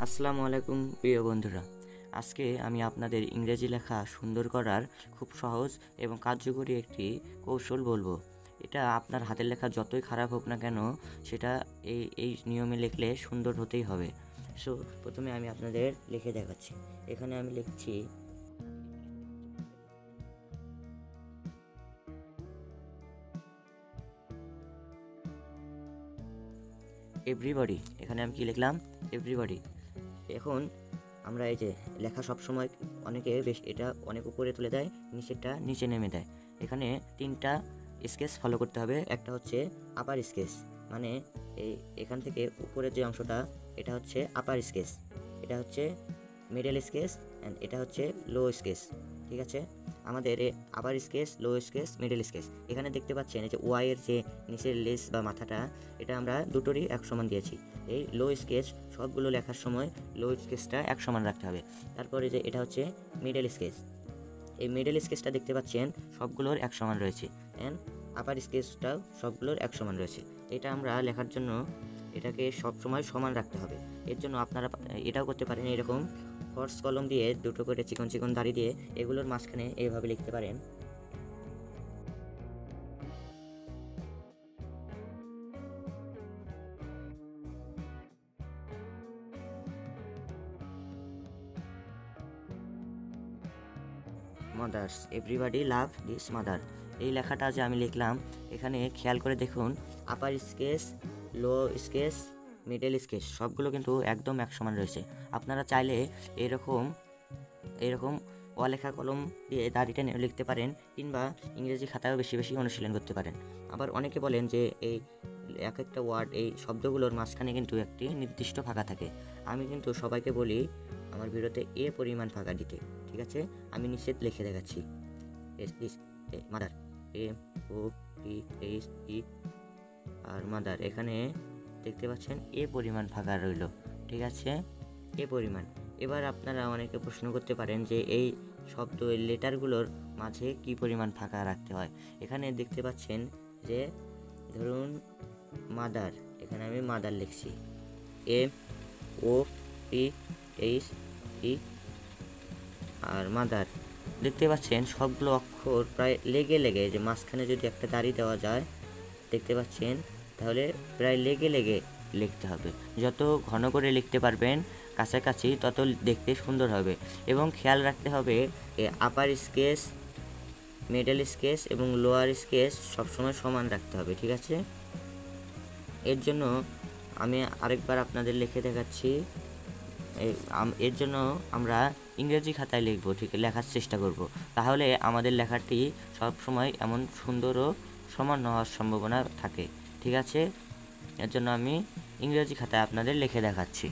আসসালামু আলাইকুম প্রিয় বন্ধুরা। আজকে আমি আপনাদের ইংরেজি লেখা সুন্দর করার খুব সহজ এবং কার্যকরী একটি কৌশল বলবো। এটা আপনার হাতের লেখা যতই খারাপ হোক না কেন, সেটা এই নিয়মে লিখলে সুন্দর হতেই হবে। সো প্রথমে আমি আপনাদের লিখে দেখাচ্ছি। এখানে আমি লিখছি এভরিবডি। এখানে আমি কি লিখলাম? এভরিবডি। এখন আমরা এই যে লেখা সবসময় অনেকে বেশ এটা অনেক উপরে তুলে দেয়, নিচেরটা নিচে নেমে দেয়। এখানে তিনটা স্কেচ ফলো করতে হবে। একটা হচ্ছে আপার স্কেচ, মানে এখান থেকে উপরের যে অংশটা এটা হচ্ছে আপার স্কেচ, এটা হচ্ছে মিডল স্কেচ অ্যান্ড এটা হচ্ছে লো স্কেচ। ঠিক আছে, আমাদের আপার sketch, low sketch, middle sketch. এখানে দেখতে পাচ্ছেন এই যে ওয়াইয়ের যে নিচের লেস বা মাথাটা, এটা আমরা দুটোরই এক সমান দিয়েছি। এই লো স্কেচ সবগুলো লেখার সময় লো স্কেচটা এক সমান রাখতে হবে। তারপরে যে এটা হচ্ছে মিডল স্কেচ, এই মিডল স্কেচটা দেখতে পাচ্ছেন সবগুলোর এক সমান রয়েছে, অ্যান্ড আপার স্কেচটাও সবগুলোর এক সমান রয়েছে। এটা আমরা লেখার জন্য এটাকে সবসময় সমান রাখতে হবে। এর জন্য আপনারা এটাও করতে পারেন, এরকম ফর্স কলম দিয়ে দুটো করে চিকন চিকন দাড়ি দিয়ে এগুলোর মাঝখানে এইভাবে লিখতে পারেন। Mother's, everybody love this mother. এই লেখাটা যে আমি লিখলাম, এখানে খেয়াল করে দেখুন আপার sketch, low sketch, middle sketch সবগুলো কিন্তু একদম এক সমান রয়েছে। আপনারা চাইলে এরকম এরকম অলেখা কলম দিয়ে দাড়িটা লিখতে পারেন, কিংবা ইংরেজি খাতায়ও বেশি বেশি অনুশীলন করতে পারেন। আবার অনেকে বলেন যে এই এক একটা ওয়ার্ড, এই শব্দগুলোর মাঝখানে কিন্তু একটি নির্দিষ্ট ফাঁকা থাকে। আমি কিন্তু সবাইকে বলি আমার ভিডিওতে পরিমাণ ফাঁকা দিতে। ঠিক আছে, আমি নিষেধ লিখে দেখাচ্ছি। মাদার, MOTHE আর মাদার, এখানে দেখতে পাচ্ছেন পরিমাণ ফাঁকা রইল। ঠিক আছে, পরিমাণ। এবার আপনারা অনেকে প্রশ্ন করতে পারেন যে এই শব্দ লেটারগুলোর মাঝে কি পরিমাণ ফাঁকা রাখতে হয়। এখানে দেখতে পাচ্ছেন যে ধরুন মাদার, এখানে আমি মাদার লিখছি, MOTHE আর মাদার। দেখতে পাচ্ছেন সবগুলো অক্ষর প্রায় লেগে লেগে, যে মাঝখানে যদি একটা দাড়ি দেওয়া যায় দেখতে পাচ্ছেন, তাহলে প্রায় লেগে লেগে লিখতে হবে। যত ঘন করে লিখতে পারবেন কাছাকাছি, তত দেখতে সুন্দর হবে। এবং খেয়াল রাখতে হবে আপার স্কেচ, মিডল স্কেচ এবং লোয়ার স্কেচ সবসময় সমান রাখতে হবে। ঠিক আছে, এর জন্য আমি আরেকবার আপনাদের লিখে দেখাচ্ছি। এর জন্য আমরা ইংরেজি খাতায় লিখব, ঠিক লেখার চেষ্টা করব, তাহলে আমাদের লেখাটি সবসময় এমন সুন্দর ও সমান হওয়ার সম্ভাবনা থাকে। ঠিক আছে, এর জন্য আমি ইংরেজি খাতায় আপনাদের লিখে দেখাচ্ছি।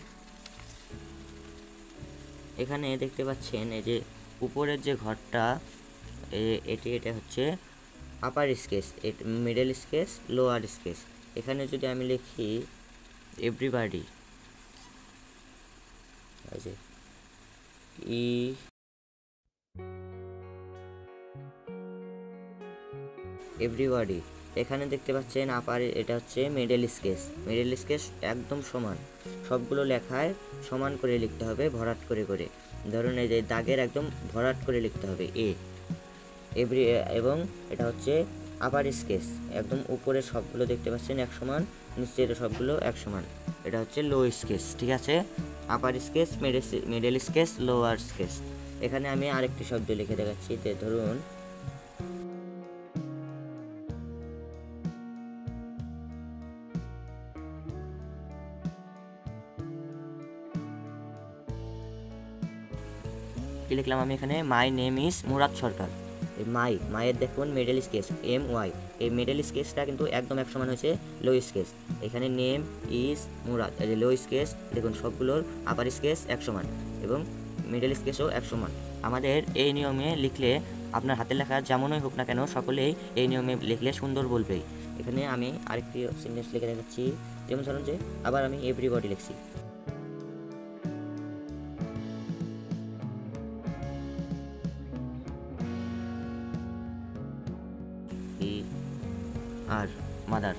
এখানে দেখতে পাচ্ছেন এই যে উপরের যে ঘরটা, এটা হচ্ছে upper sketch, middle sketch, lower sketch. এখানে যদি আমি লিখি এভরিবডি, এভরিবডি, এখানে দেখতে পাচ্ছেন আপার, এটা হচ্ছে মিডল স্কেচ। মিডল স্কেচ একদম সমান, সবগুলো লেখায় সমান করে লিখতে হবে, ভরাট করে করে। ধরুন এই যে দাগের একদম ভরাট করে লিখতে হবে এবং এটা হচ্ছে আপার স্কেচ, একদম উপরে সবগুলো দেখতে পাচ্ছেন এক সমান, নিচের সবগুলো এক সমান। এটা হচ্ছে লো স্কেচ। ঠিক আছে, upper sketch, middle sketch, lower sketch. এখানে আমি আরেকটি শব্দ লিখে দেখাচ্ছি। ধরুন কি লিখলাম আমি এখানে, মাই নেম ইজ মুরাদ সরকার। এই মায়ের দেখুন মিডল স্কেচ MY, এই মিডল স্কেচটা কিন্তু একদম এক সমান হয়েছে লো স্কেচ। এখানে নেম ইজ মুরাদ, এই যে লো স্কেচ দেখুন সবগুলোর আপার স্কেচ এক সমান এবং মিডল স্কেচও এক সমান। আমাদের এই নিয়মে লিখলে আপনার হাতের লেখা যেমনই হোক না কেন, সকলেই এই নিয়মে লিখলে সুন্দর বলবেই। এখানে আমি আরেকটি সেন্টেন্স লিখে দেখাচ্ছি। যেমন ধরুন যে আবার আমি এভরিবডি লিখছি, আর mother.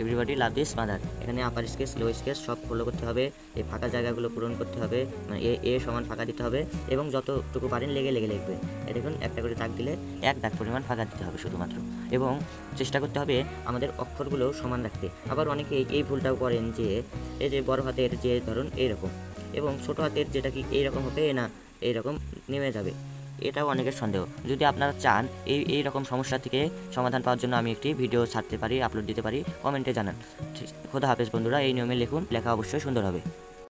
Everybody love this mother. এখানে আপার স্কেচ লো স্কেচ সব ফলো করতে হবে, এই ফাঁকা জায়গাগুলো পূরণ করতে হবে, মানে এ সমান ফাঁকা দিতে হবে এবং যতটুকু পারেন লেগে লিখবেন। দেখুন একটা করে দাগ দিলে 1 দাগ পরিমাণ ফাঁকা দিতে হবে শুধুমাত্র, এবং চেষ্টা করতে হবে আমাদের অক্ষরগুলো সমান রাখতে। আবার অনেকে এই ভুলটাও করেন যে এই যে বড় হাতের যে ধরুন এইরকম এবং ছোট হাতের যেটা কি এইরকম হবে না এইরকম নেমে যাবে, এটাও অনেকের সন্দেহ। যদি আপনারা চান এই রকম সমস্যা থেকে সমাধান পাওয়ার জন্য আমি একটি ভিডিও ছাড়তে পারি, আপলোড দিতে পারি, কমেন্টে জানান। খোদা হাফেজ বন্ধুরা, এই নিয়মে লিখুন, লেখা অবশ্যই সুন্দর হবে।